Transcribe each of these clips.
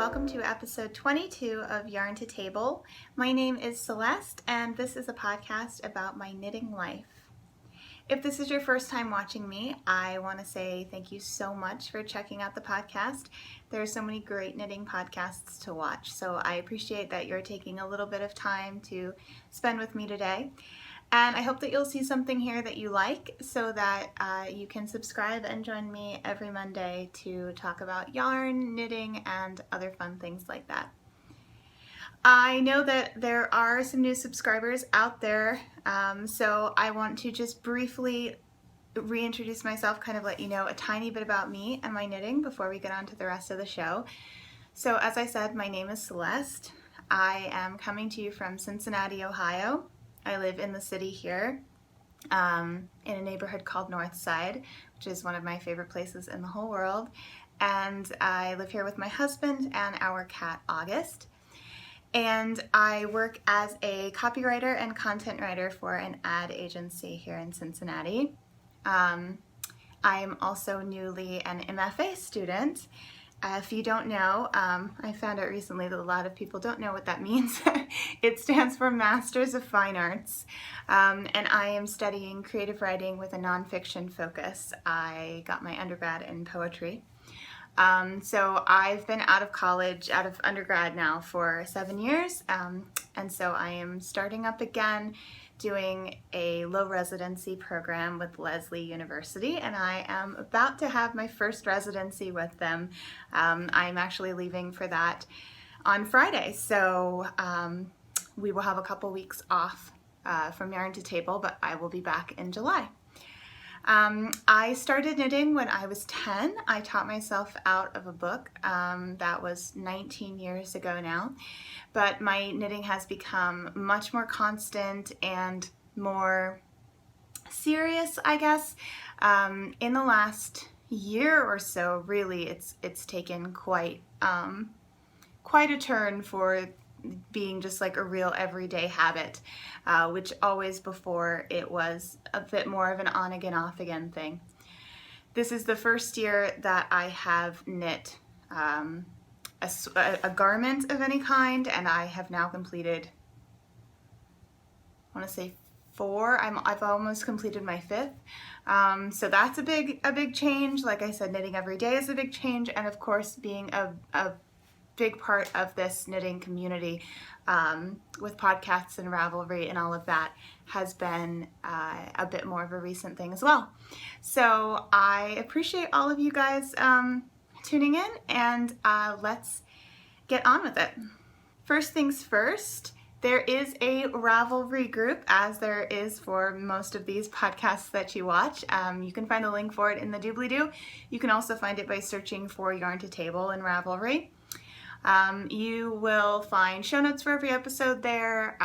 welcome to episode 22 of Yarn to Table. My name is Celeste, and this is a podcast about my knitting life. If this is your first time watching me, I want to say thank you so much for checking out the podcast. There are so many great knitting podcasts to watch, so I appreciate that you're taking a little bit of time to spend with me today. And I hope that you'll see something here that you like so that you can subscribe and join me every Monday to talk about yarn, knitting, and other fun things like that. I know that there are some new subscribers out there, so I want to just briefly reintroduce myself, kind of let you know a tiny bit about me and my knitting before we get on to the rest of the show. So as I said, my name is Celeste. I am coming to you from Cincinnati, Ohio. I live in the city here, in a neighborhood called North Side, which is one of my favorite places in the whole world. And I live here with my husband and our cat, August. And I work as a copywriter and content writer for an ad agency here in Cincinnati. I am also newly an MFA student. If you don't know, I found out recently that a lot of people don't know what that means. It stands for Masters of Fine Arts, and I am studying creative writing with a nonfiction focus. I got my undergrad in poetry. So I've been out of undergrad now for 7 years, and so I am starting up again doing a low residency program with Lesley University, and I am about to have my first residency with them. I'm actually leaving for that on Friday, so we will have a couple weeks off from Yarn to Table, but I will be back in July. I started knitting when I was 10. I taught myself out of a book. That was 19 years ago now. But my knitting has become much more constant and more serious, I guess. In the last year or so, really, it's taken quite a turn for being just like a real everyday habit, which always before it was a bit more of an on again, off again thing. This is the first year that I have knit a garment of any kind, and I have now completed, I want to say 4. I've almost completed my 5th. So that's a big change. Like I said, knitting every day is a big change, and of course being a big part of this knitting community with podcasts and Ravelry and all of that has been a bit more of a recent thing as well. So I appreciate all of you guys tuning in, and let's get on with it. First things first, there is a Ravelry group, as there is for most of these podcasts that you watch. You can find the link for it in the doobly-doo. You can also find it by searching for Yarn to Table in Ravelry. You will find show notes for every episode there,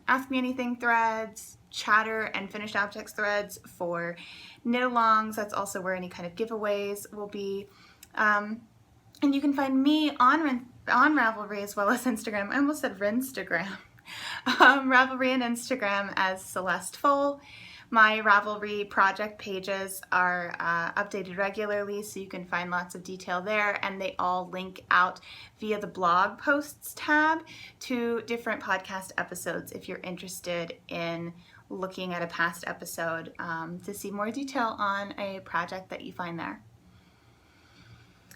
Ask Me Anything threads, chatter and finished objects threads for knit-alongs. That's also where any kind of giveaways will be. And you can find me on Ravelry as well as Instagram. I almost said Rinstigram. Ravelry and Instagram as Celeste Full. My Ravelry project pages are updated regularly, so you can find lots of detail there, and they all link out via the blog posts tab to different podcast episodes if you're interested in looking at a past episode to see more detail on a project that you find there.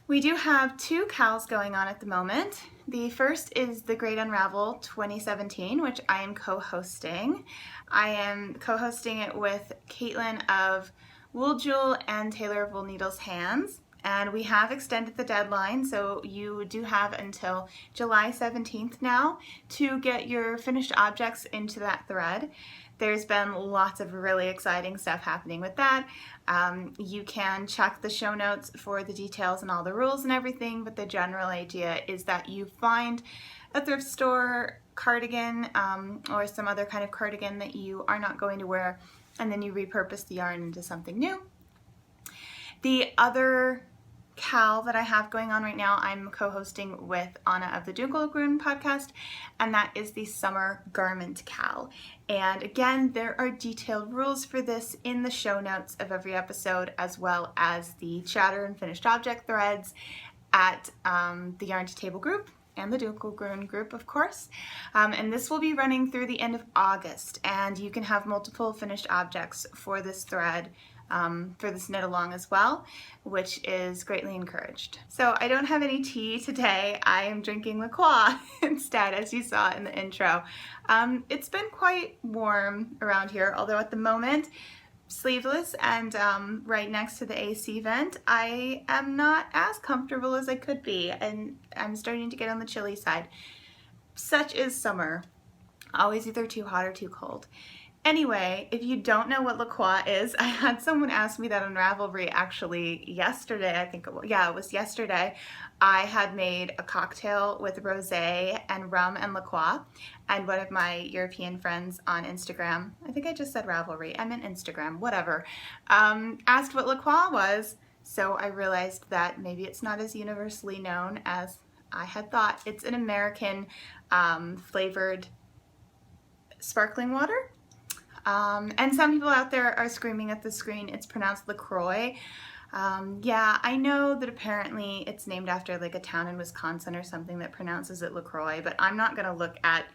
We do have 2 CALs going on at the moment. The first is the Great Unravel 2017, which I am co-hosting. I am co-hosting it with Caitlin of Wool Jewel and Taylor of Wool Needles Hands. And we have extended the deadline, so you do have until July 17th now to get your finished objects into that thread. There's been lots of really exciting stuff happening with that. You can check the show notes for the details and all the rules and everything, but the general idea is that you find a thrift store cardigan or some other kind of cardigan that you are not going to wear, and then you repurpose the yarn into something new. The other CAL that I have going on right now, I'm co-hosting with Anna of the Dunkelgrün podcast, and that is the Summer Garment CAL. And again, there are detailed rules for this in the show notes of every episode, as well as the chatter and finished object threads. at the Yarn to Table group and the Ducal Grown group, of course. And this will be running through the end of August, and you can have multiple finished objects for this thread for this knit along as well, which is greatly encouraged. So I don't have any tea today. I am drinking La Croix instead, as you saw in the intro. It's been quite warm around here, although at the moment, sleeveless and right next to the AC vent, I am not as comfortable as I could be, and I'm starting to get on the chilly side. Such is summer. Always either too hot or too cold. Anyway, if you don't know what La Croix is, I had someone ask me that on Ravelry actually yesterday, I think it was, yeah, it was yesterday. I had made a cocktail with rosé and rum and La Croix, and one of my European friends on Instagram, I think I just said Ravelry, I meant Instagram, whatever, asked what La Croix was, so I realized that maybe it's not as universally known as I had thought. It's an American flavored sparkling water. And some people out there are screaming at the screen, it's pronounced LaCroix. Yeah, I know that apparently it's named after like a town in Wisconsin or something that pronounces it LaCroix, but I'm not going to look at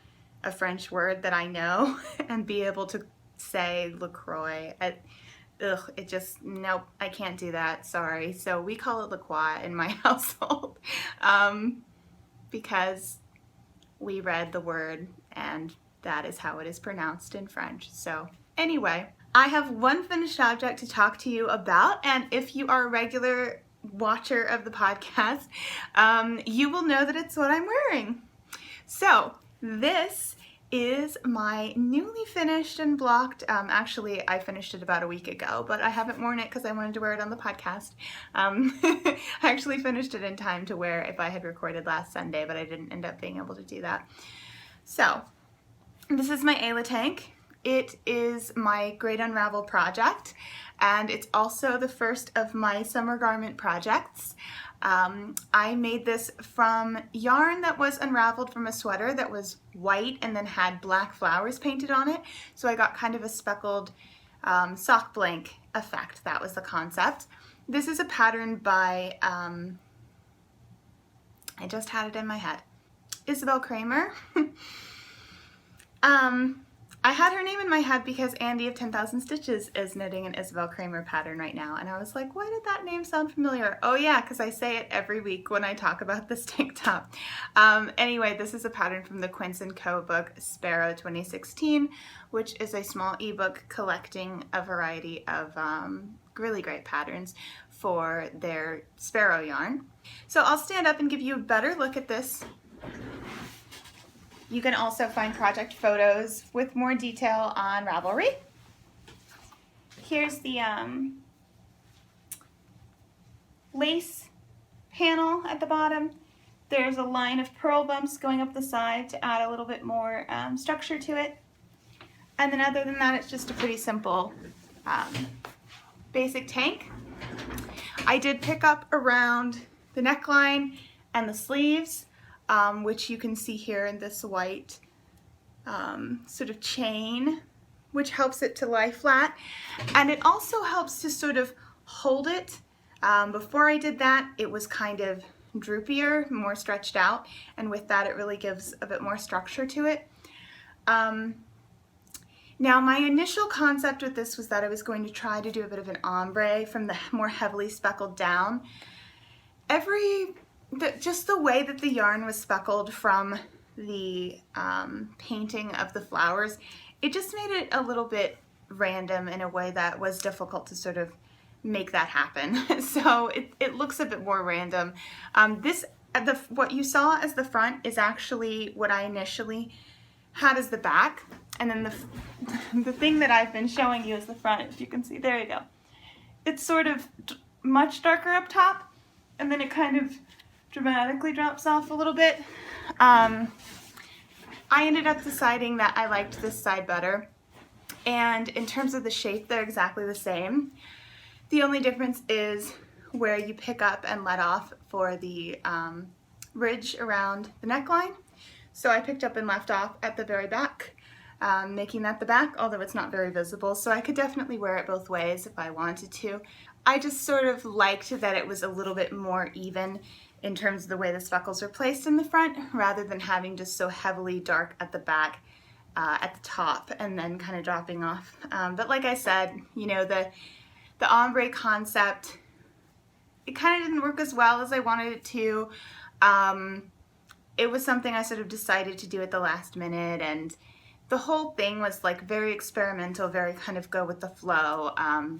a French word that I know and be able to say LaCroix. It just, nope, I can't do that, sorry. So we call it La Croix in my household because we read the word and that is how it is pronounced in French. So anyway, I have one finished object to talk to you about, and if you are a regular watcher of the podcast, you will know that it's what I'm wearing. So this is my newly finished and blocked, actually I finished it about a week ago, but I haven't worn it because I wanted to wear it on the podcast. I actually finished it in time to wear if I had recorded last Sunday, but I didn't end up being able to do that. So this is my Ayla tank. It is my Great Unravel project, and it's also the first of my summer garment projects. I made this from yarn that was unraveled from a sweater that was white and then had black flowers painted on it. So I got kind of a speckled sock blank effect. That was the concept. This is a pattern by, I just had it in my head, Isabel Kramer. I had her name in my head because Andy of 10,000 Stitches is knitting an Isabel Kramer pattern right now, and I was like, why did that name sound familiar? Oh yeah, because I say it every week when I talk about this tank top. Anyway, this is a pattern from the Quince & Co book Sparrow 2016, which is a small ebook collecting a variety of really great patterns for their Sparrow yarn. So I'll stand up and give you a better look at this. You can also find project photos with more detail on Ravelry. Here's the lace panel at the bottom. There's a line of purl bumps going up the side to add a little bit more structure to it. And then other than that, it's just a pretty simple basic tank. I did pick up around the neckline and the sleeves, which you can see here in this white sort of chain, which helps it to lie flat. And it also helps to sort of hold it. Before I did that, it was kind of droopier, more stretched out, and with that it really gives a bit more structure to it. Now my initial concept with this was that I was going to try to do a bit of an ombre from the more heavily speckled down. Just the way that the yarn was speckled from the painting of the flowers, it just made it a little bit random in a way that was difficult to sort of make that happen. So it looks a bit more random. What you saw as the front is actually what I initially had as the back, and then the thing that I've been showing you is the front. If you can see, there you go. It's sort of much darker up top, and then it kind of dramatically drops off a little bit. I ended up deciding that I liked this side better, and in terms of the shape, they're exactly the same. The only difference is where you pick up and let off for the ridge around the neckline. So I picked up and left off at the very back, making that the back, although it's not very visible, so I could definitely wear it both ways if I wanted to. I just sort of liked that it was a little bit more even in terms of the way the speckles are placed in the front, rather than having just so heavily dark at the back, at the top, and then kind of dropping off. But like I said, you know, the ombre concept, it kind of didn't work as well as I wanted it to. It was something I sort of decided to do at the last minute, and the whole thing was like very experimental, very kind of go with the flow.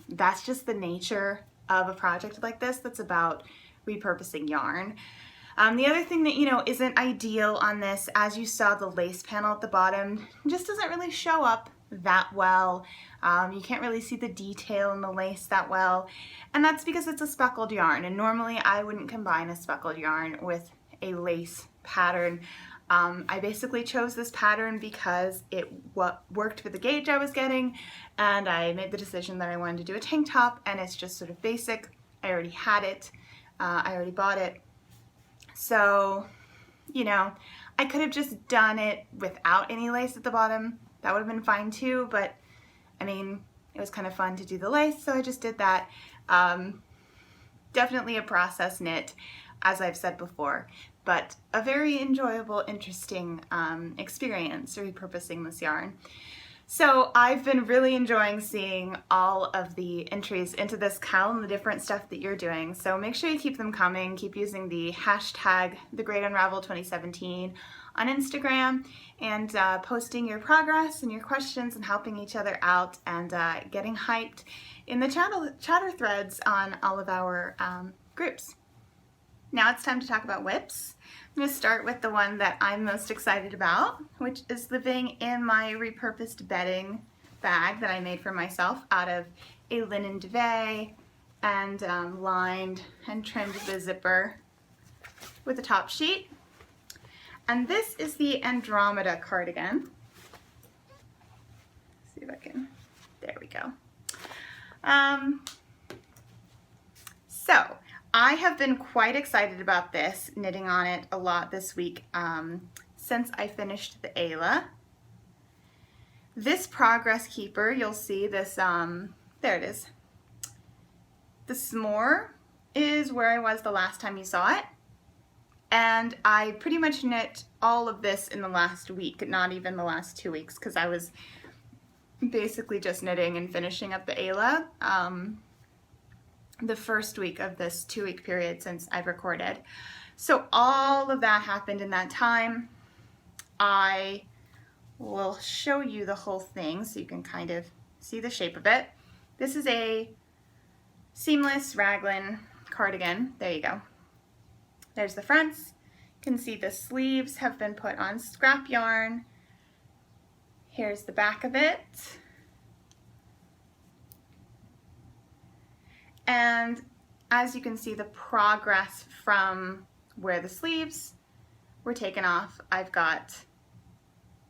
That's just the nature of a project like this that's about repurposing yarn. The other thing that, you know, isn't ideal on this, as you saw, the lace panel at the bottom just doesn't really show up that well. You can't really see the detail in the lace that well, and that's because it's a speckled yarn, and normally I wouldn't combine a speckled yarn with a lace pattern. I basically chose this pattern because it worked for the gauge I was getting, and I made the decision that I wanted to do a tank top, and it's just sort of basic. I already had it. I already bought it. So, you know, I could have just done it without any lace at the bottom. That would have been fine too, but I mean, it was kind of fun to do the lace, so I just did that. Definitely a process knit, as I've said before, but a very enjoyable, interesting experience repurposing this yarn. So I've been really enjoying seeing all of the entries into this cowl and the different stuff that you're doing. So make sure you keep them coming. Keep using the hashtag #TheGreatUnravel2017 on Instagram, and posting your progress and your questions and helping each other out, and getting hyped in the chatter threads on all of our groups. Now it's time to talk about whips. I'm going to start with the one that I'm most excited about, which is living in my repurposed bedding bag that I made for myself out of a linen duvet, and lined and trimmed the zipper with a top sheet. And this is the Andromeda cardigan. Let's see if I can, there we go. So I have been quite excited about this, knitting on it a lot this week, since I finished the Ayla. This Progress Keeper, you'll see this, there it is. The s'more is where I was the last time you saw it. And I pretty much knit all of this in the last week, not even the last 2 weeks, because I was basically just knitting and finishing up the Ayla the first week of this 2-week period since I've recorded. So all of that happened in that time. I will show you the whole thing so you can kind of see the shape of it. This is a seamless raglan cardigan. There you go. There's the fronts. You can see the sleeves have been put on scrap yarn. Here's the back of it. And as you can see, the progress from where the sleeves were taken off, I've got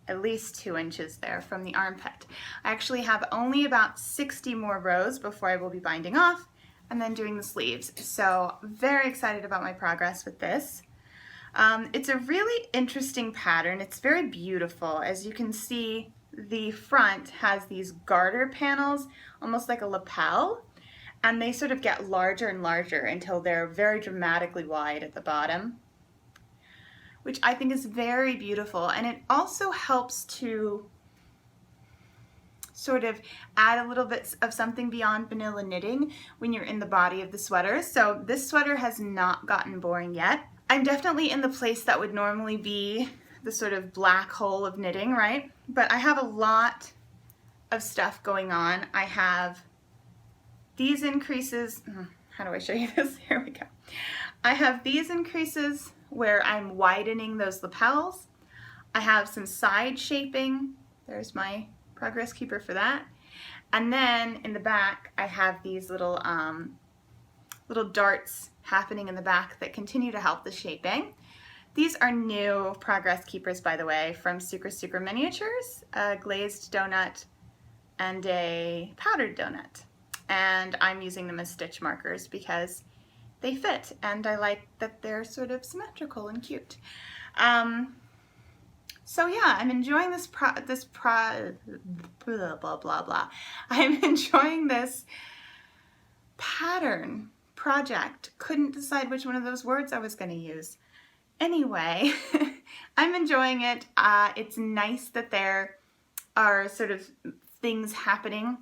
at least 2 inches there from the armpit. I actually have only about 60 more rows before I will be binding off and then doing the sleeves. So very excited about my progress with this. It's a really interesting pattern. It's very beautiful. As you can see, the front has these garter panels, almost like a lapel, and they sort of get larger and larger until they're very dramatically wide at the bottom, which I think is very beautiful. And it also helps to sort of add a little bit of something beyond vanilla knitting when you're in the body of the sweater. So this sweater has not gotten boring yet. I'm definitely in the place that would normally be the sort of black hole of knitting, right? But I have a lot of stuff going on. I have these increases, how do I show you this? Here we go. I have these increases where I'm widening those lapels. I have some side shaping. There's my Progress Keeper for that. And then in the back, I have these little little darts happening in the back that continue to help the shaping. These are new Progress Keepers, by the way, from Sucre Miniatures, a glazed donut and a powdered donut. And I'm using them as stitch markers because they fit, and I like that they're sort of symmetrical and cute. So yeah, I'm enjoying this blah blah blah. I'm enjoying this pattern, project, couldn't decide which one of those words I was going to use. Anyway, I'm enjoying it. It's nice that there are sort of things happening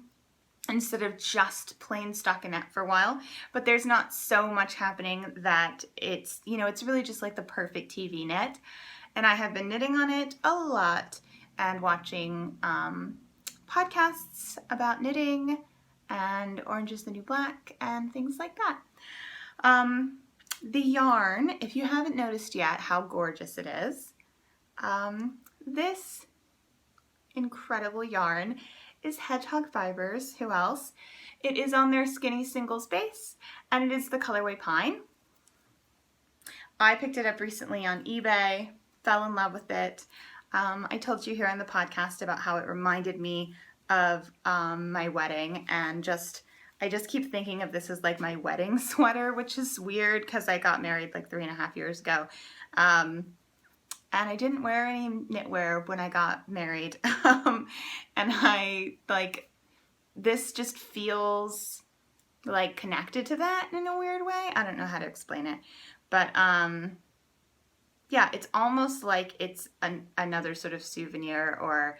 instead of just plain stockinette for a while, but there's not so much happening that it's, you know, it's really just like the perfect TV knit. And I have been knitting on it a lot and watching podcasts about knitting and Orange is the New Black and things like that. The yarn, if you haven't noticed yet how gorgeous it is, this incredible yarn is Hedgehog Fibers. Who else? It is on their Skinny Singles base, and it is the colorway Pine. I picked it up recently on eBay, fell in love with it. I told you here on the podcast about how it reminded me of my wedding, and I just keep thinking of this as like my wedding sweater, which is weird because I got married like 3.5 years ago. And I didn't wear any knitwear when I got married. And this just feels like connected to that in a weird way. I don't know how to explain it. But yeah, it's almost like it's another sort of souvenir or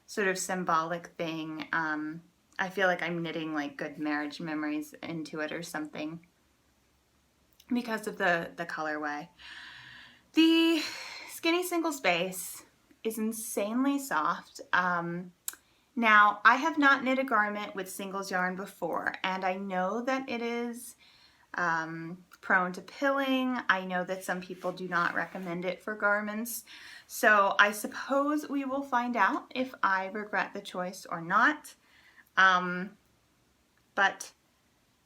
sort of symbolic thing. I feel like I'm knitting like good marriage memories into it or something because of the colorway. The Skinny Singles base is insanely soft. Now, I have not knit a garment with singles yarn before, and I know that it is prone to pilling. I know that some people do not recommend it for garments. So I suppose we will find out if I regret the choice or not. But,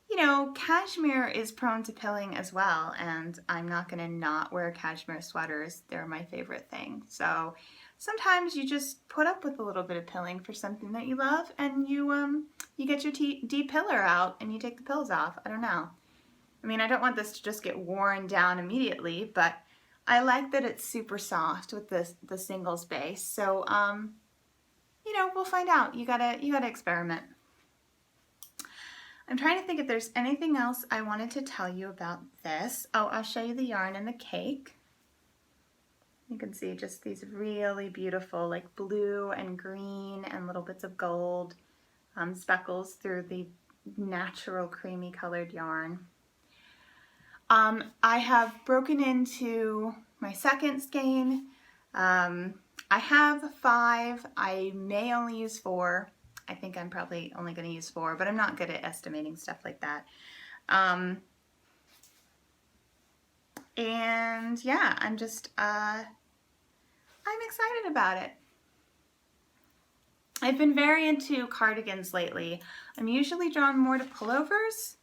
you know, cashmere is prone to pilling as well, and I'm not going to not wear cashmere sweaters. They're my favorite thing. So sometimes you just put up with a little bit of pilling for something that you love, and you get your de-piller out and you take the pills off. I don't know. I mean, I don't want this to just get worn down immediately, but I like that it's super soft with the singles base. So, you know, we'll find out. You gotta experiment. I'm trying to think if there's anything else I wanted to tell you about this. Oh, I'll show you the yarn and the cake. You can see just these really beautiful, like blue and green and little bits of gold speckles through the natural creamy colored yarn. I have broken into my second skein. I have 5. I may only use 4. I think I'm probably only going to use 4, but I'm not good at estimating stuff like that. And yeah, I'm excited about it. I've been very into cardigans lately. I'm usually drawn more to pullovers.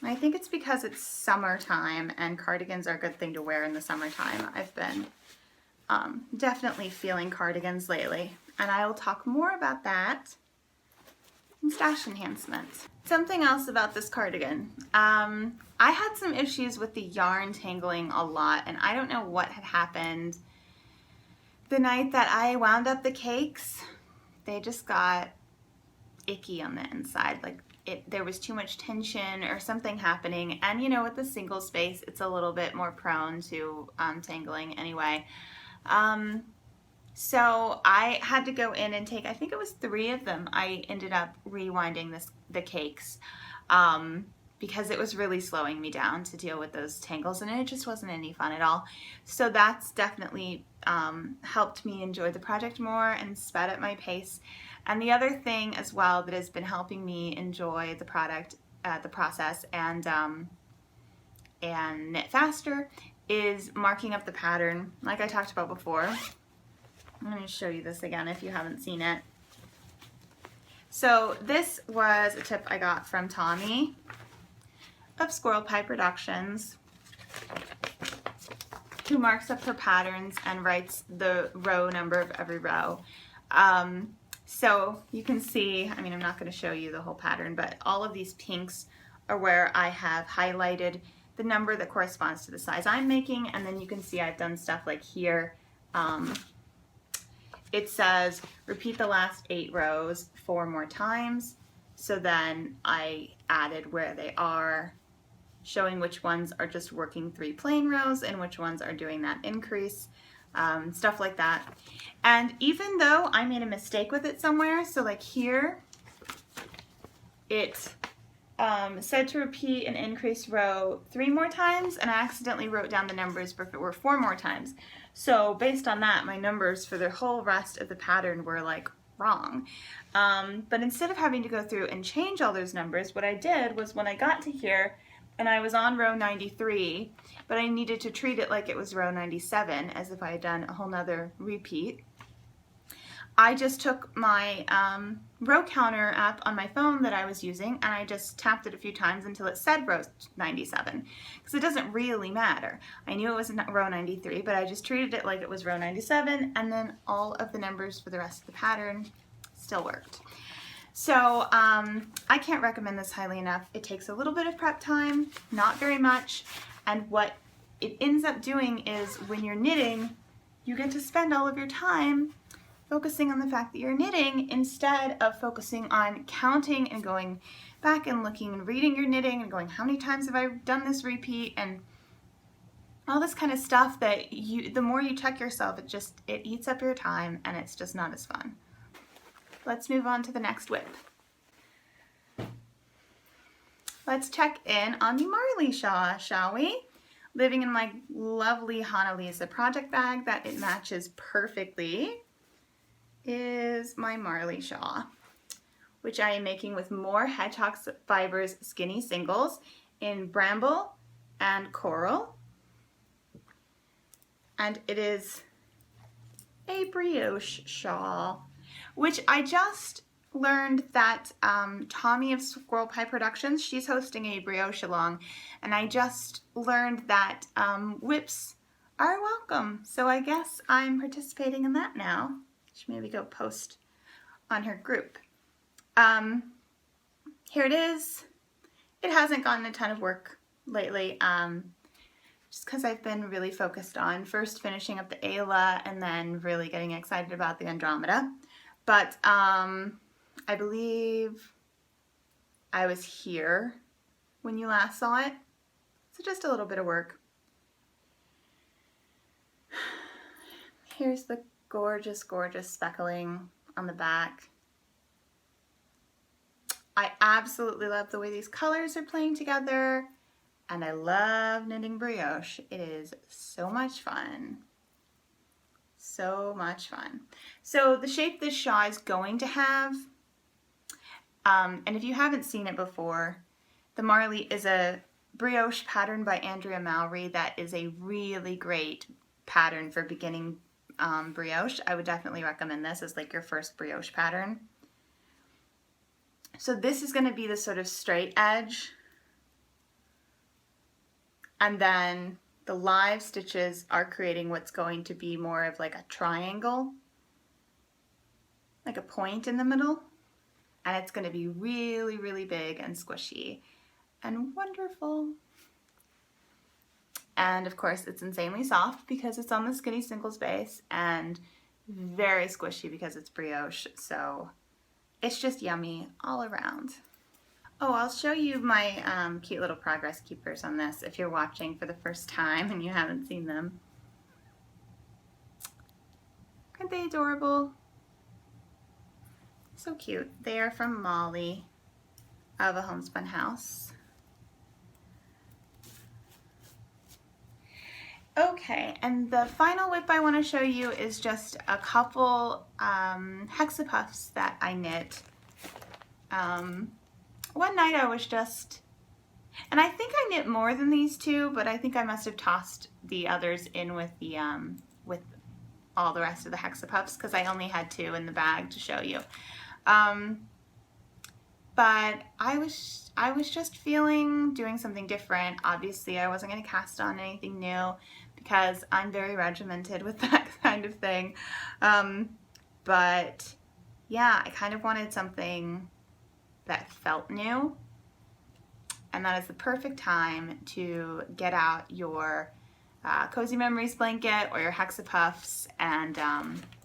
I think it's because it's summertime and cardigans are a good thing to wear in the summertime. I've been definitely feeling cardigans lately, and I will talk more about that in stash enhancements. Something else about this cardigan. I had some issues with the yarn tangling a lot, and I don't know what had happened the night that I wound up the cakes. They just got icky on the inside, like there was too much tension or something happening. And you know, with the single space, it's a little bit more prone to tangling anyway. So I had to go in and take, I think it was 3 of them. I ended up rewinding the cakes because it was really slowing me down to deal with those tangles, and it just wasn't any fun at all. So that's definitely helped me enjoy the project more and sped up my pace. And the other thing as well that has been helping me enjoy the process and knit faster is marking up the pattern, like I talked about before. I'm going to show you this again if you haven't seen it. So this was a tip I got from Tommy of Squirrel Pie Productions, who marks up her patterns and writes the row number of every row. So you can see, I mean, I'm not going to show you the whole pattern, but all of these pinks are where I have highlighted the number that corresponds to the size I'm making, and then you can see I've done stuff like here. It says repeat the last 8 rows 4 more times. So then I added where they are, showing which ones are just working 3 plain rows and which ones are doing that increase, stuff like that. And even though I made a mistake with it somewhere, so like here, it said to repeat an increase row 3 more times, and I accidentally wrote down the numbers for if it were 4 more times. So based on that, my numbers for the whole rest of the pattern were like wrong. But instead of having to go through and change all those numbers, what I did was when I got to here and I was on row 93, but I needed to treat it like it was row 97 as if I had done a whole nother repeat, I just took my row counter app on my phone that I was using and I just tapped it a few times until it said row 97, because it doesn't really matter. I knew it was row 93, but I just treated it like it was row 97, and then all of the numbers for the rest of the pattern still worked. So I can't recommend this highly enough. It takes a little bit of prep time, not very much, and what it ends up doing is when you're knitting, you get to spend all of your time focusing on the fact that you're knitting instead of focusing on counting and going back and looking and reading your knitting and going, how many times have I done this repeat, and all this kind of stuff that the more you check yourself, it eats up your time and it's just not as fun. Let's move on to the next whip. Let's check in on the Marley shawl, shall we? Living in my lovely Hanalisa project bag that it matches perfectly is my Marley shawl, which I am making with more Hedgehog Fibers skinny singles in Bramble and Coral. And it is a brioche shawl, which I just learned that Tommy of Squirrel Pie Productions, she's hosting a brioche along, and I just learned that whips are welcome. So I guess I'm participating in that now. Should maybe go post on her group. Here it is. It hasn't gotten a ton of work lately, just because I've been really focused on first finishing up the Ayla and then really getting excited about the Andromeda. But I believe I was here when you last saw it, so just a little bit of work. Here's the gorgeous, gorgeous speckling on the back. I absolutely love the way these colors are playing together, and I love knitting brioche. It is so much fun. So much fun. So the shape this shawl is going to have, and if you haven't seen it before, the Marley is a brioche pattern by Andrea Mowry that is a really great pattern for beginning brioche. I would definitely recommend this as like your first brioche pattern. So this is going to be the sort of straight edge, and then the live stitches are creating what's going to be more of like a triangle, like a point in the middle, and it's going to be really, really big and squishy and wonderful. And of course it's insanely soft because it's on the skinny singles base, and very squishy because it's brioche, so it's just yummy all around. Oh, I'll show you my cute little progress keepers on this if you're watching for the first time and you haven't seen them. Aren't they adorable? So cute. They are from Molly of A Homespun House. Okay, and the final whip I want to show you is just a couple hexapuffs that I knit. One night I was just, and I think I knit more than these two, but I think I must have tossed the others in with the with all the rest of the hexapuffs because I only had 2 in the bag to show you. But I was just feeling doing something different. Obviously I wasn't going to cast on anything new because I'm very regimented with that kind of thing. But yeah, I kind of wanted something that felt new, and that is the perfect time to get out your Cozy Memories blanket or your hexapuffs and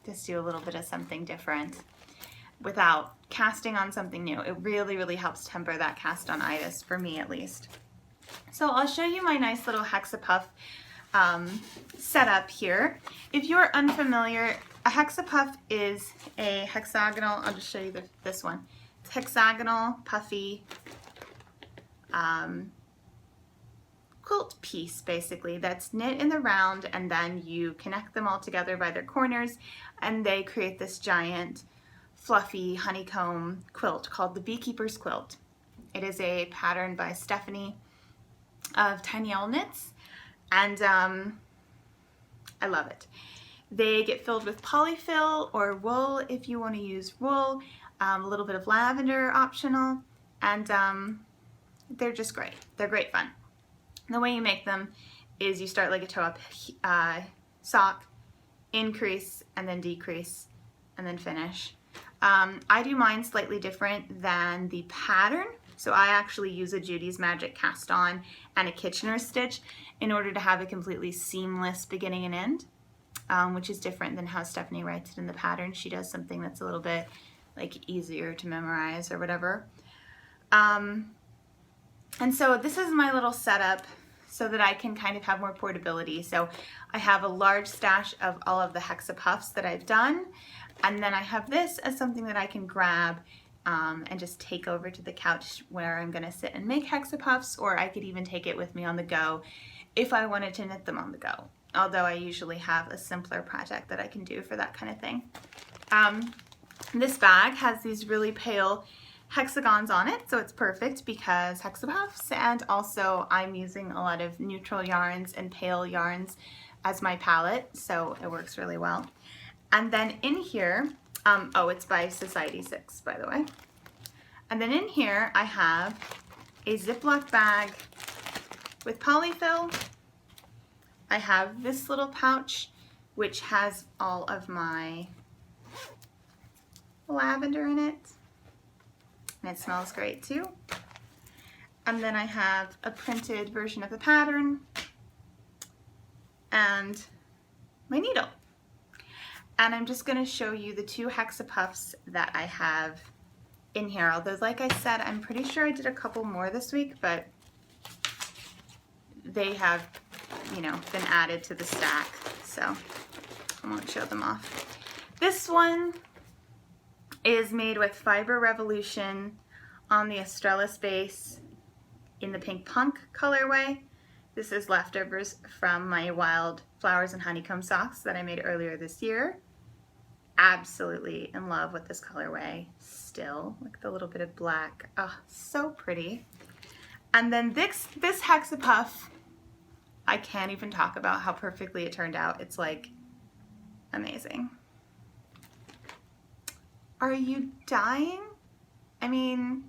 just do a little bit of something different without casting on something new. It really, really helps temper that cast-on-itis, for me at least. So I'll show you my nice little hexapuff setup here. If you're unfamiliar, a hexapuff is a hexagonal, I'll just show you this one. It's hexagonal, puffy quilt piece, basically, that's knit in the round, and then you connect them all together by their corners, and they create this giant fluffy honeycomb quilt called the Beekeeper's Quilt. It is a pattern by Stephanie of Tiny Owl Knits, and I love it. They get filled with polyfill or wool if you want to use wool, a little bit of lavender optional, and they're just great. They're great fun. The way you make them is you start like a toe-up sock, increase, and then decrease, and then finish. I do mine slightly different than the pattern, so I actually use a Judy's Magic cast on and a Kitchener stitch in order to have a completely seamless beginning and end, which is different than how Stephanie writes it in the pattern. She does something that's a little bit like easier to memorize or whatever. And so this is my little setup so that I can kind of have more portability. So I have a large stash of all of the hexapuffs that I've done, and then I have this as something that I can grab and just take over to the couch where I'm gonna sit and make hexapuffs, or I could even take it with me on the go if I wanted to knit them on the go. Although I usually have a simpler project that I can do for that kind of thing. This bag has these really pale hexagons on it, so it's perfect because hexapuffs, and also I'm using a lot of neutral yarns and pale yarns as my palette, so it works really well. And then in here, oh, it's by Society 6, by the way. And then in here I have a Ziploc bag with polyfill. I have this little pouch which has all of my lavender in it. And it smells great too. And then I have a printed version of the pattern and my needle. And I'm just going to show you the two hexapuffs that I have in here. Although, like I said, I'm pretty sure I did a couple more this week, but they have, you know, been added to the stack, so I won't show them off. This one is made with Fiber Revolution on the Australis base in the Pink Punk colorway. This is leftovers from my Wild Flowers and Honeycomb socks that I made earlier this year. Absolutely in love with this colorway still, like the little bit of black. Oh, so pretty. And then this hexapuff, I can't even talk about how perfectly it turned out. It's like amazing. Are you dying? I mean,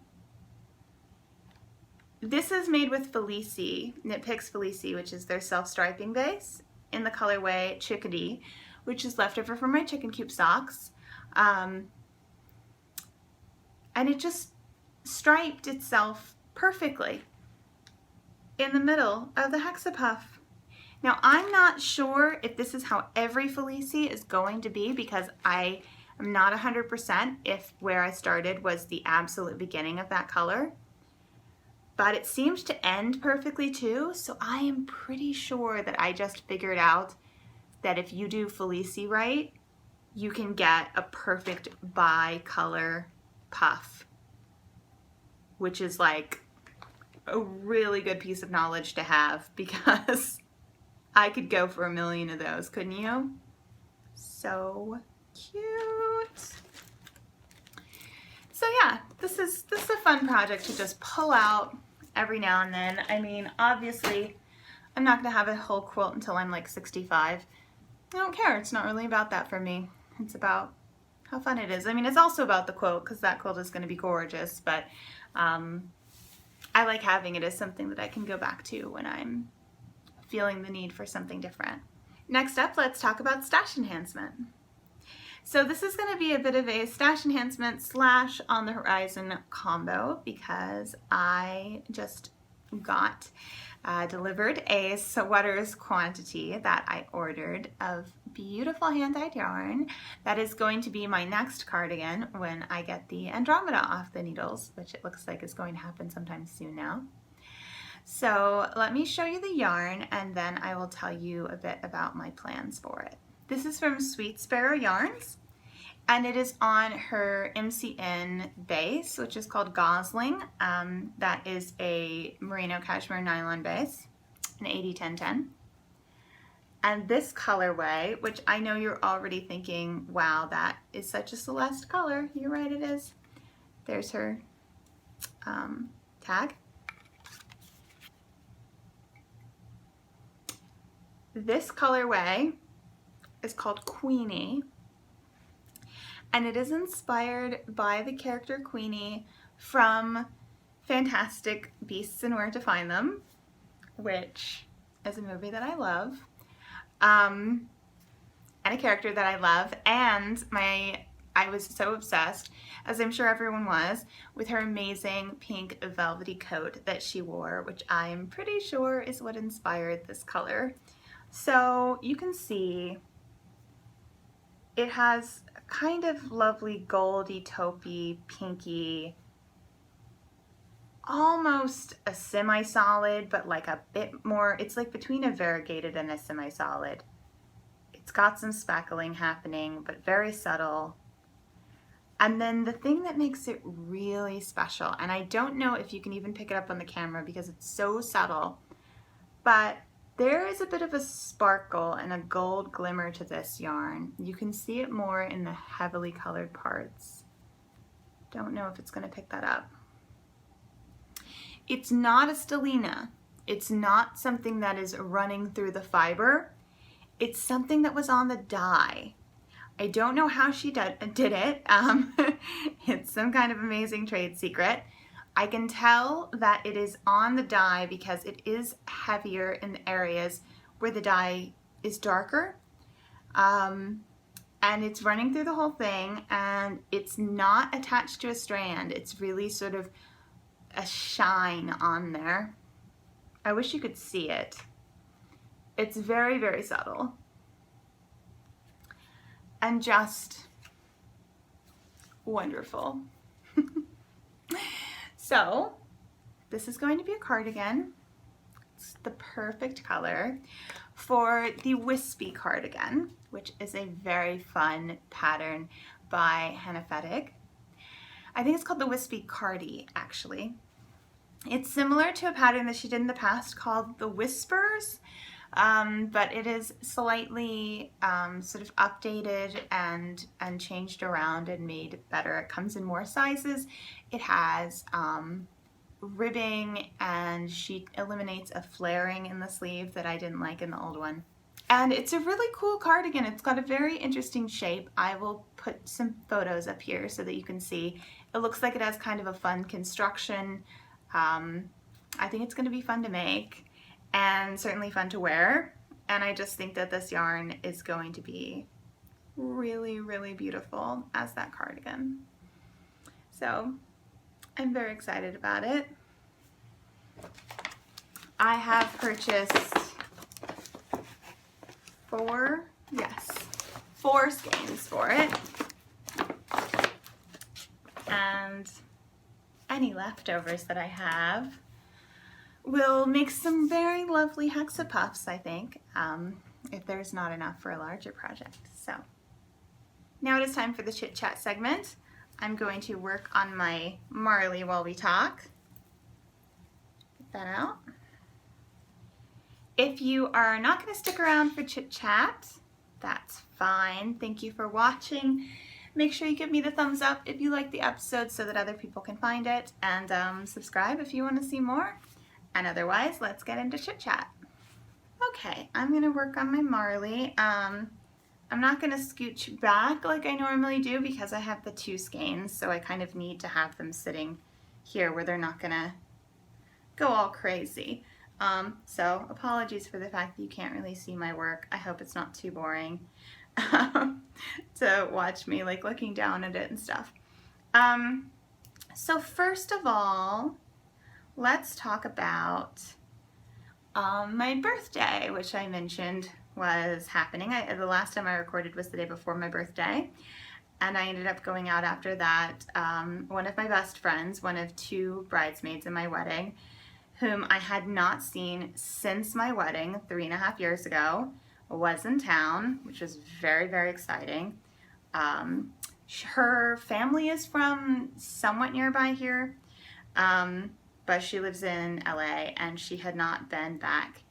this is made with Felici, Knit Picks Felici, which is their self-striping base, in the colorway Chickadee, which is leftover from my chicken coop socks. And it just striped itself perfectly in the middle of the hexapuff. Now, I'm not sure if this is how every Felici is going to be, because I'm not 100% if where I started was the absolute beginning of that color. But it seemed to end perfectly too, so I am pretty sure that I just figured out that if you do Felici right, you can get a perfect bi-color puff, which is like a really good piece of knowledge to have, because I could go for a million of those, couldn't you? So cute. So yeah, this is a fun project to just pull out every now and then. I mean, obviously, I'm not gonna have a whole quilt until I'm like 65. I don't care, it's not really about that for me. It's about how fun it is. I mean, it's also about the quilt, because that quilt is gonna be gorgeous, but I like having it as something that I can go back to when I'm feeling the need for something different. Next up, let's talk about stash enhancement. So this is going to be a bit of a stash enhancement slash on the horizon combo, because I just got delivered a sweaters quantity that I ordered of beautiful hand-dyed yarn that is going to be my next cardigan when I get the Andromeda off the needles, which it looks like is going to happen sometime soon now. So let me show you the yarn and then I will tell you a bit about my plans for it. This is from Sweet Sparrow Yarns and it is on her MCN base, which is called Gosling. That is a merino cashmere nylon base, an 80-10-10. And this colorway, which I know you're already thinking, wow, that is such a Celeste color. You're right, it is. There's her tag. This colorway is called Queenie, and it is inspired by the character Queenie from Fantastic Beasts and Where to Find Them, which is a movie that I love, and a character that I love, and I was so obsessed, as I'm sure everyone was, with her amazing pink velvety coat that she wore, which I am pretty sure is what inspired this color. So you can see it has a kind of lovely goldy, taupey, pinky, almost a semi-solid, but like a bit more, it's like between a variegated and a semi-solid. It's got some speckling happening, but very subtle. And then the thing that makes it really special, and I don't know if you can even pick it up on the camera because it's so subtle, but there is a bit of a sparkle and a gold glimmer to this yarn. You can see it more in the heavily colored parts. Don't know if it's going to pick that up. It's not a stellina. It's not something that is running through the fiber. It's something that was on the dye. I don't know how she did it. It's some kind of amazing trade secret. I can tell that it is on the dye because it is heavier in the areas where the dye is darker. And it's running through the whole thing, and it's not attached to a strand. It's really sort of a shine on there. I wish you could see it. It's very, very subtle. And just wonderful. So this is going to be a cardigan. It's the perfect color for the Wispy cardigan, which is a very fun pattern by Hannah Fettig. I think it's called the Wispy Cardi, actually. It's similar to a pattern that she did in the past called the Whispers, but it is slightly sort of updated and changed around and made better. It comes in more sizes. It has ribbing, and she eliminates a flaring in the sleeve that I didn't like in the old one. And it's a really cool cardigan. It's got a very interesting shape. I will put some photos up here so that you can see. It looks like it has kind of a fun construction. I think it's going to be fun to make and certainly fun to wear. And I just think that this yarn is going to be really, really beautiful as that cardigan. So I'm very excited about it. I have purchased four skeins for it. And any leftovers that I have will make some very lovely hexa puffs, I think, if there's not enough for a larger project. So now it is time for the chit chat segment. I'm going to work on my Marley while we talk. Get that out. If you are not going to stick around for chit chat, that's fine. Thank you for watching. Make sure you give me the thumbs up if you like the episode so that other people can find it, and subscribe if you want to see more. And otherwise, let's get into chit chat. Okay, I'm going to work on my Marley. I'm not going to scooch back like I normally do because I have the two skeins, so I kind of need to have them sitting here where they're not going to go all crazy. So apologies for the fact that you can't really see my work. I hope it's not too boring to watch me like looking down at it and stuff. So first of all, let's talk about my birthday, which I mentioned was happening. The last time I recorded was the day before my birthday, and I ended up going out after that. One of my best friends, one of two bridesmaids in my wedding, whom I had not seen since my wedding 3.5 years ago, was in town, which was very, very exciting. Her family is from somewhat nearby here, but she lives in LA, and she had not been back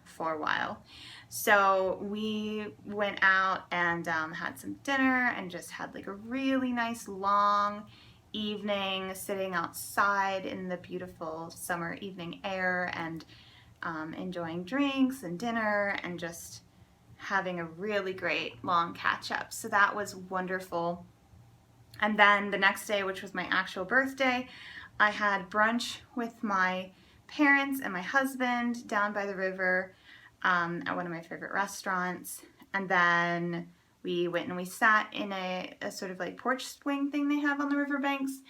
for a while. So we went out and had some dinner and just had like a really nice long evening sitting outside in the beautiful summer evening air and enjoying drinks and dinner and just having a really great long catch up. So that was wonderful. And then the next day, which was my actual birthday, I had brunch with my parents and my husband down by the river at one of my favorite restaurants. And then we went and we sat in a sort of like porch swing thing they have on the riverbanks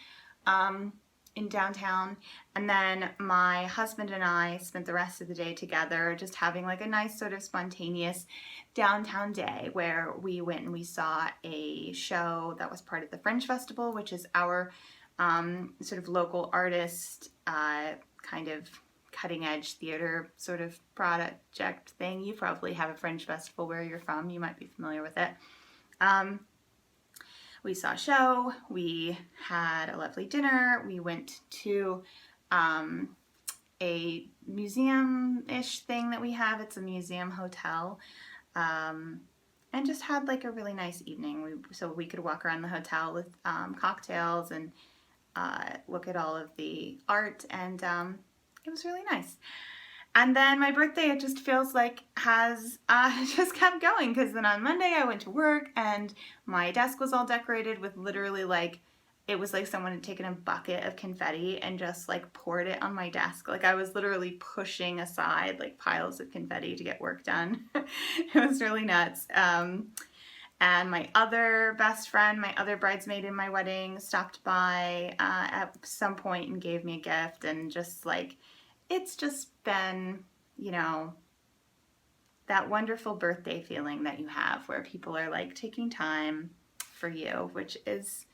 in downtown. And then my husband and I spent the rest of the day together, just having like a nice sort of spontaneous downtown day where we went and we saw a show that was part of the Fringe Festival, which is our sort of local artist kind of cutting edge theater sort of project thing. You probably have a Fringe Festival where you're from. You might be familiar with it. We saw a show, we had a lovely dinner, we went to a museum-ish thing that we have. It's a museum hotel, and just had like a really nice evening. So we could walk around the hotel with cocktails and look at all of the art, and it was really nice. And then my birthday, it just feels like has just kept going, because then on Monday I went to work and my desk was all decorated with literally like, it was like someone had taken a bucket of confetti and just like poured it on my desk. Like I was literally pushing aside like piles of confetti to get work done. It was really nuts. And my other best friend, my other bridesmaid in my wedding, stopped by at some point and gave me a gift, and just like, it's just been, you know, that wonderful birthday feeling that you have where people are like taking time for you, which is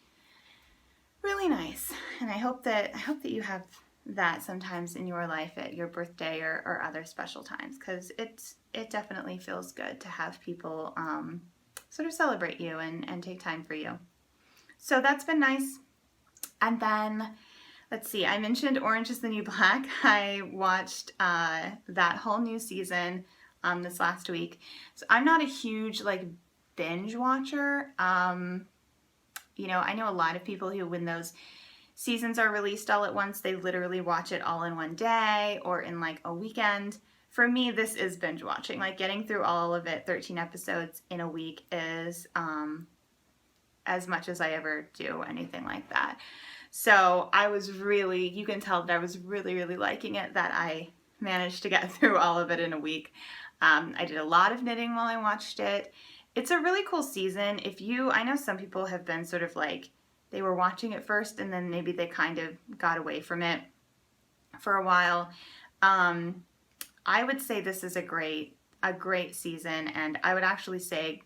really nice. And I hope that you have that sometimes in your life at your birthday or other special times, because it definitely feels good to have people sort of celebrate you and take time for you. So that's been nice. And then let's see, I mentioned Orange is the New Black. I watched that whole new season this last week. So I'm not a huge like binge watcher. You know, I know a lot of people who, when those seasons are released all at once, they literally watch it all in one day or in like a weekend. For me, this is binge watching. Like getting through all of it, 13 episodes in a week, is as much as I ever do anything like that. So I was really, you can tell that I was really, really liking it, that I managed to get through all of it in a week. I did a lot of knitting while I watched it. It's a really cool season. I know some people have been sort of like, they were watching it first and then maybe they kind of got away from it for a while. I would say this is a great season, and I would actually say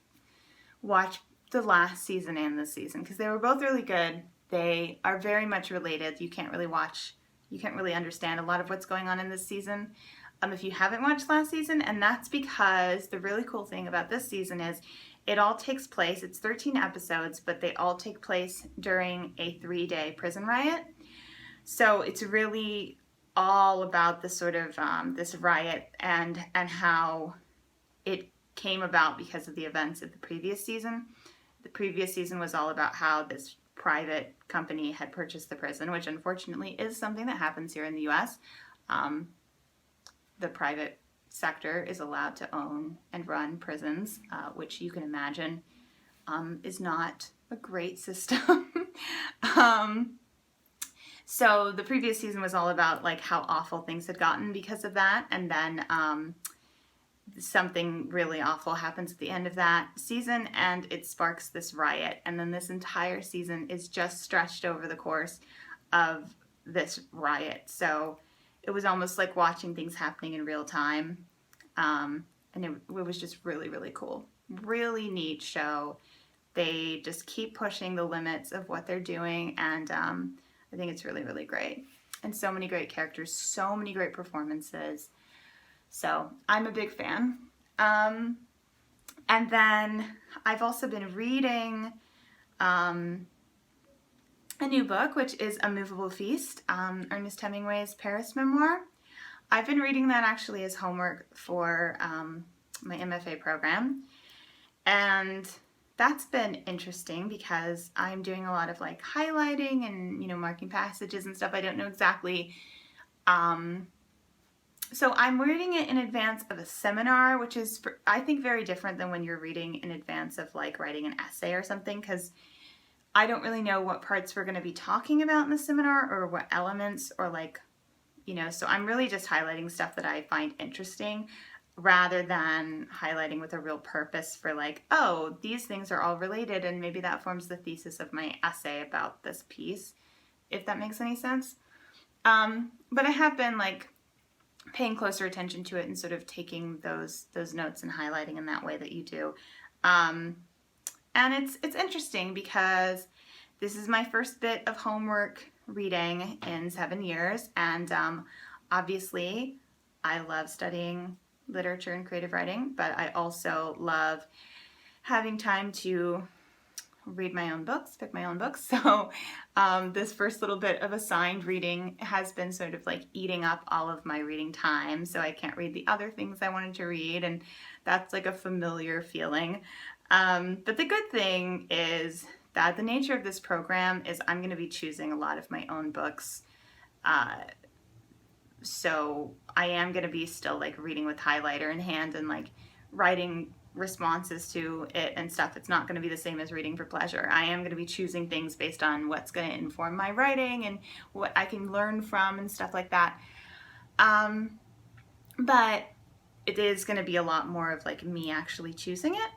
watch the last season and this season, because they were both really good. They are very much related. You can't really understand a lot of what's going on in this season if you haven't watched last season, and that's because the really cool thing about this season is it all takes place, it's 13 episodes, but they all take place during a 3-day prison riot. So it's really all about the sort of this riot and how it came about because of the events of the previous season. The previous season was all about how this private company had purchased the prison, which unfortunately is something that happens here in the US. The private sector is allowed to own and run prisons, which you can imagine is not a great system. So the previous season was all about like how awful things had gotten because of that, and then something really awful happens at the end of that season and it sparks this riot, and then this entire season is just stretched over the course of this riot. So it was almost like watching things happening in real time. and it was just really, really cool. Really neat show. They just keep pushing the limits of what they're doing, and I think it's really, really great. And so many great characters, so many great performances. So I'm a big fan. And then I've also been reading a new book, which is A Movable Feast, Ernest Hemingway's Paris memoir. I've been reading that actually as homework for my MFA program. And that's been interesting because I'm doing a lot of like highlighting and, marking passages and stuff. I don't know exactly. So I'm reading it in advance of a seminar, which is, I think, very different than when you're reading in advance of like writing an essay or something, because I don't really know what parts we're going to be talking about in the seminar or what elements or like, so I'm really just highlighting stuff that I find interesting rather than highlighting with a real purpose for like, oh, these things are all related and maybe that forms the thesis of my essay about this piece, if that makes any sense. But I have been like paying closer attention to it and sort of taking those notes and highlighting in that way that you do. And it's interesting because this is my first bit of homework reading in 7 years, and obviously I love studying literature and creative writing, but I also love having time to read my own books, pick my own books. So this first little bit of assigned reading has been sort of like eating up all of my reading time, so I can't read the other things I wanted to read, and that's like a familiar feeling. But the good thing is that the nature of this program is I'm going to be choosing a lot of my own books. So I am going to be still like reading with highlighter in hand and like writing responses to it and stuff. It's not going to be the same as reading for pleasure. I am going to be choosing things based on what's going to inform my writing and what I can learn from and stuff like that. But it is going to be a lot more of like me actually choosing it,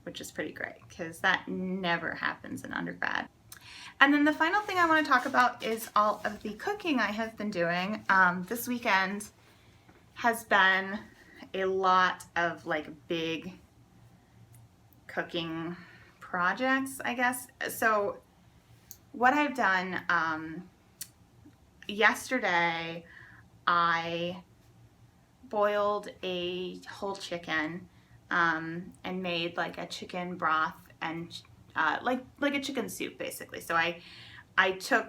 which is pretty great because that never happens in undergrad. And then the final thing I want to talk about is all of the cooking I have been doing. This weekend has been a lot of like big cooking projects, I guess. So what I've done, yesterday I boiled a whole chicken and made like a chicken broth and like a chicken soup basically. So I took,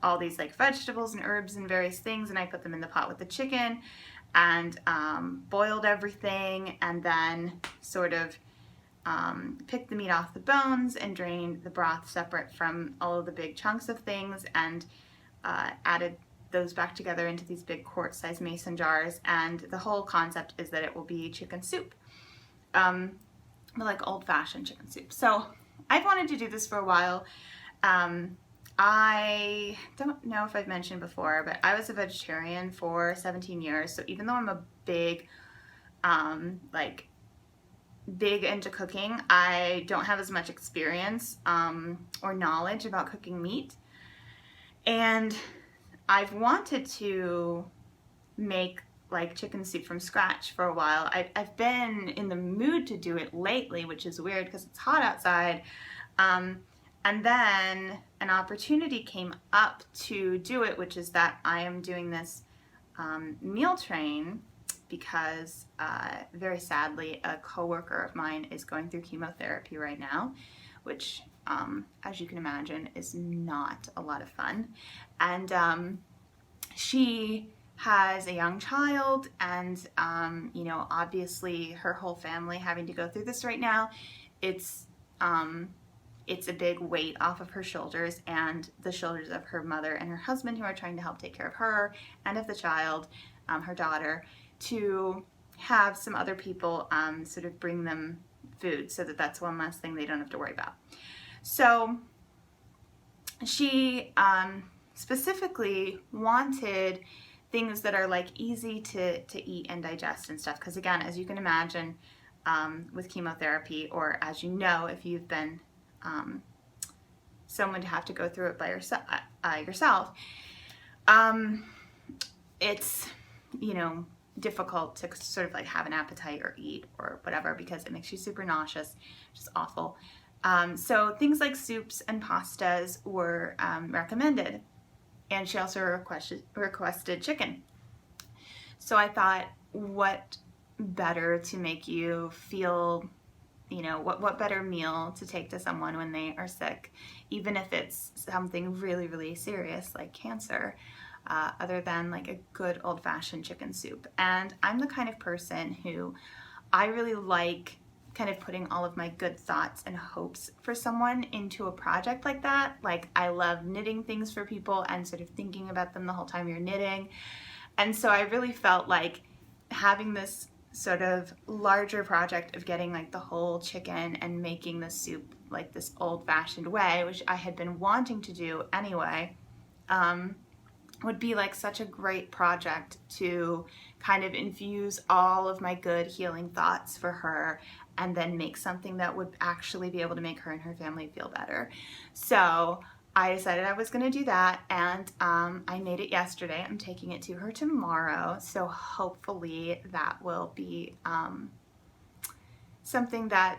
all these like vegetables and herbs and various things, and I put them in the pot with the chicken and boiled everything, and then sort of picked the meat off the bones and drained the broth separate from all of the big chunks of things, and added those back together into these big quart-sized mason jars. And the whole concept is that it will be chicken soup, like old-fashioned chicken soup. So I've wanted to do this for a while. I don't know if I've mentioned before, but I was a vegetarian for 17 years. So even though I'm a big into cooking, I don't have as much experience or knowledge about cooking meat. And I've wanted to make like chicken soup from scratch for a while. I've been in the mood to do it lately, which is weird because it's hot outside. And then an opportunity came up to do it, which is that I am doing this meal train because very sadly a coworker of mine is going through chemotherapy right now, which as you can imagine is not a lot of fun. And she has a young child, and obviously her whole family having to go through this right now, it's a big weight off of her shoulders and the shoulders of her mother and her husband, who are trying to help take care of her and of the child, her daughter, to have some other people sort of bring them food, so that that's one less thing they don't have to worry about. So she specifically wanted things that are like easy to eat and digest and stuff, because again, as you can imagine, with chemotherapy, or as you know if you've been someone to have to go through it by yourself, it's difficult to sort of like have an appetite or eat or whatever because it makes you super nauseous, which is awful. So things like soups and pastas were recommended. And she also requested chicken. So I thought, what better to make you feel, what better meal to take to someone when they are sick, even if it's something really, really serious like cancer, other than like a good old-fashioned chicken soup. And I'm the kind of person who I really like kind of putting all of my good thoughts and hopes for someone into a project like that. Like, I love knitting things for people and sort of thinking about them the whole time you're knitting. And so I really felt like having this sort of larger project of getting like the whole chicken and making the soup like this old-fashioned way, which I had been wanting to do anyway, would be like such a great project to kind of infuse all of my good healing thoughts for her and then make something that would actually be able to make her and her family feel better. So I decided I was going to do that, and I made it yesterday. I'm taking it to her tomorrow, so hopefully that will be something that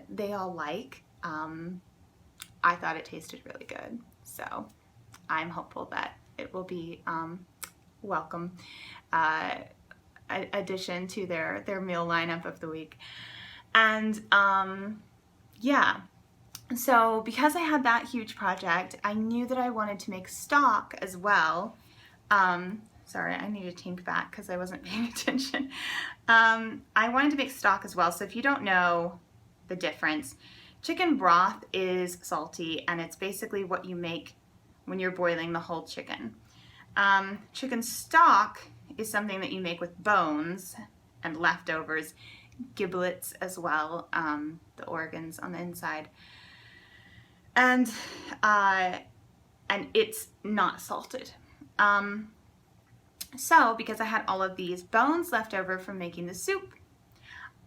they all like. I thought it tasted really good, so I'm hopeful that it will be welcome addition to their meal lineup of the week. And yeah, so because I had that huge project, I knew that I wanted to make stock as well. Sorry, I need to think back because I wasn't paying attention. I wanted to make stock as well. So if you don't know the difference, chicken broth is salty, and it's basically what you make when you're boiling the whole chicken. Chicken stock is something that you make with bones and leftovers, giblets as well, the organs on the inside, and it's not salted. So because I had all of these bones left over from making the soup,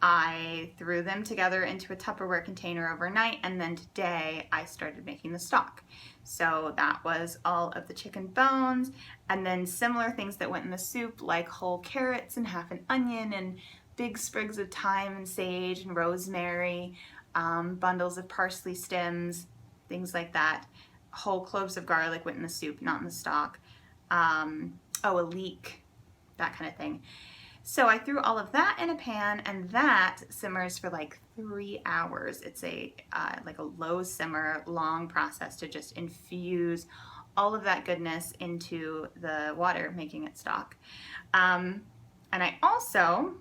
I threw them together into a Tupperware container overnight, and then today I started making the stock. So that was all of the chicken bones, and then similar things that went in the soup, like whole carrots and half an onion and big sprigs of thyme and sage and rosemary, bundles of parsley stems, things like that. Whole cloves of garlic went in the soup, not in the stock. A leek, that kind of thing. So I threw all of that in a pan, and that simmers for like 3 hours. It's a like a low simmer, long process to just infuse all of that goodness into the water, making it stock. And I also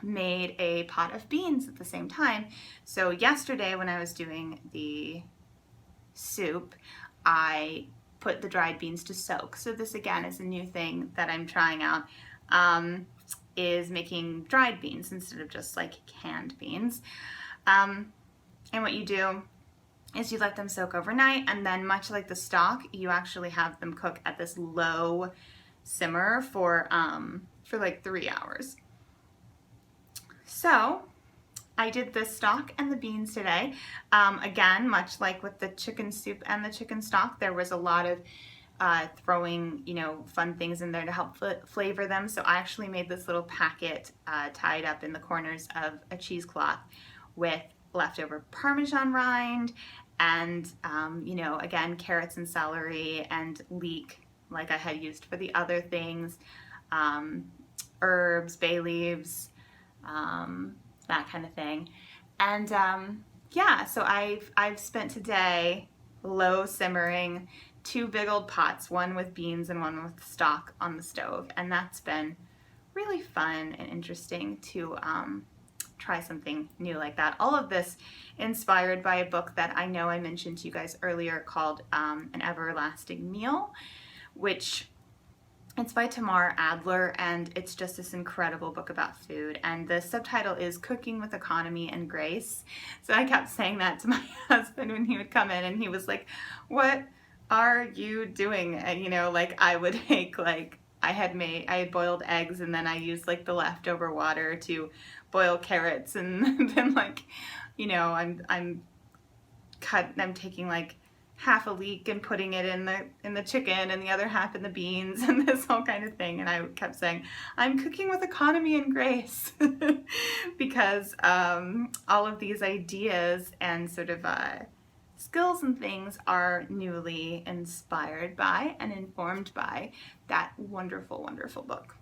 made a pot of beans at the same time. So yesterday when I was doing the soup, I put the dried beans to soak. So this again is a new thing that I'm trying out, is making dried beans instead of just like canned beans. And what you do is you let them soak overnight, and then much like the stock, you actually have them cook at this low simmer for like 3 hours. So I did the stock and the beans today. Again, much like with the chicken soup and the chicken stock, there was a lot of throwing, fun things in there to help flavor them. So I actually made this little packet tied up in the corners of a cheesecloth with leftover Parmesan rind and, again, carrots and celery and leek, like I had used for the other things, herbs, bay leaves, that kind of thing. And yeah, so I've spent today low simmering 2 big old pots, one with beans and one with stock on the stove, and that's been really fun and interesting to try something new like that. All of this inspired by a book that I know I mentioned to you guys earlier called An Everlasting Meal, which it's by Tamar Adler, and it's just this incredible book about food. And the subtitle is Cooking with Economy and Grace. So I kept saying that to my husband when he would come in, and he was like, "What are you doing?" And, like I would make I had boiled eggs, and then I used like the leftover water to boil carrots, and then I'm taking like half a leek and putting it in the chicken and the other half in the beans and this whole kind of thing. And I kept saying, I'm cooking with economy and grace because all of these ideas and sort of skills and things are newly inspired by and informed by that wonderful, wonderful book.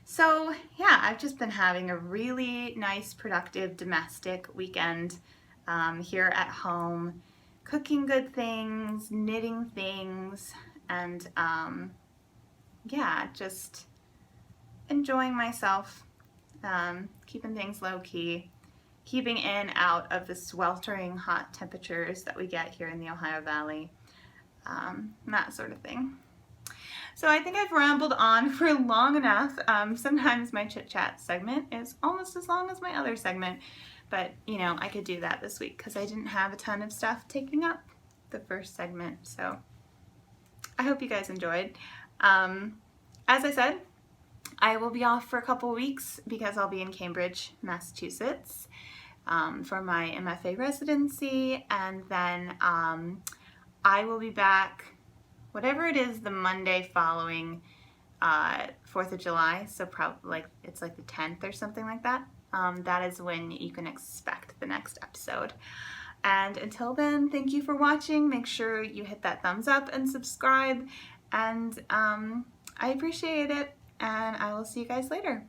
So yeah, I've just been having a really nice, productive domestic weekend here at home, cooking good things, knitting things, and yeah, just enjoying myself, keeping things low key, keeping in out of the sweltering hot temperatures that we get here in the Ohio Valley, that sort of thing. So I think I've rambled on for long enough. Sometimes my chit chat segment is almost as long as my other segment, but you know, I could do that this week because I didn't have a ton of stuff taking up the first segment. So I hope you guys enjoyed. As I said, I will be off for a couple weeks because I'll be in Cambridge, Massachusetts for my MFA residency, and then I will be back whatever it is the Monday following 4th of July, so probably it's like the 10th or something like that. That is when you can expect the next episode. And until then, thank you for watching. Make sure you hit that thumbs up and subscribe, and I appreciate it, and I will see you guys later.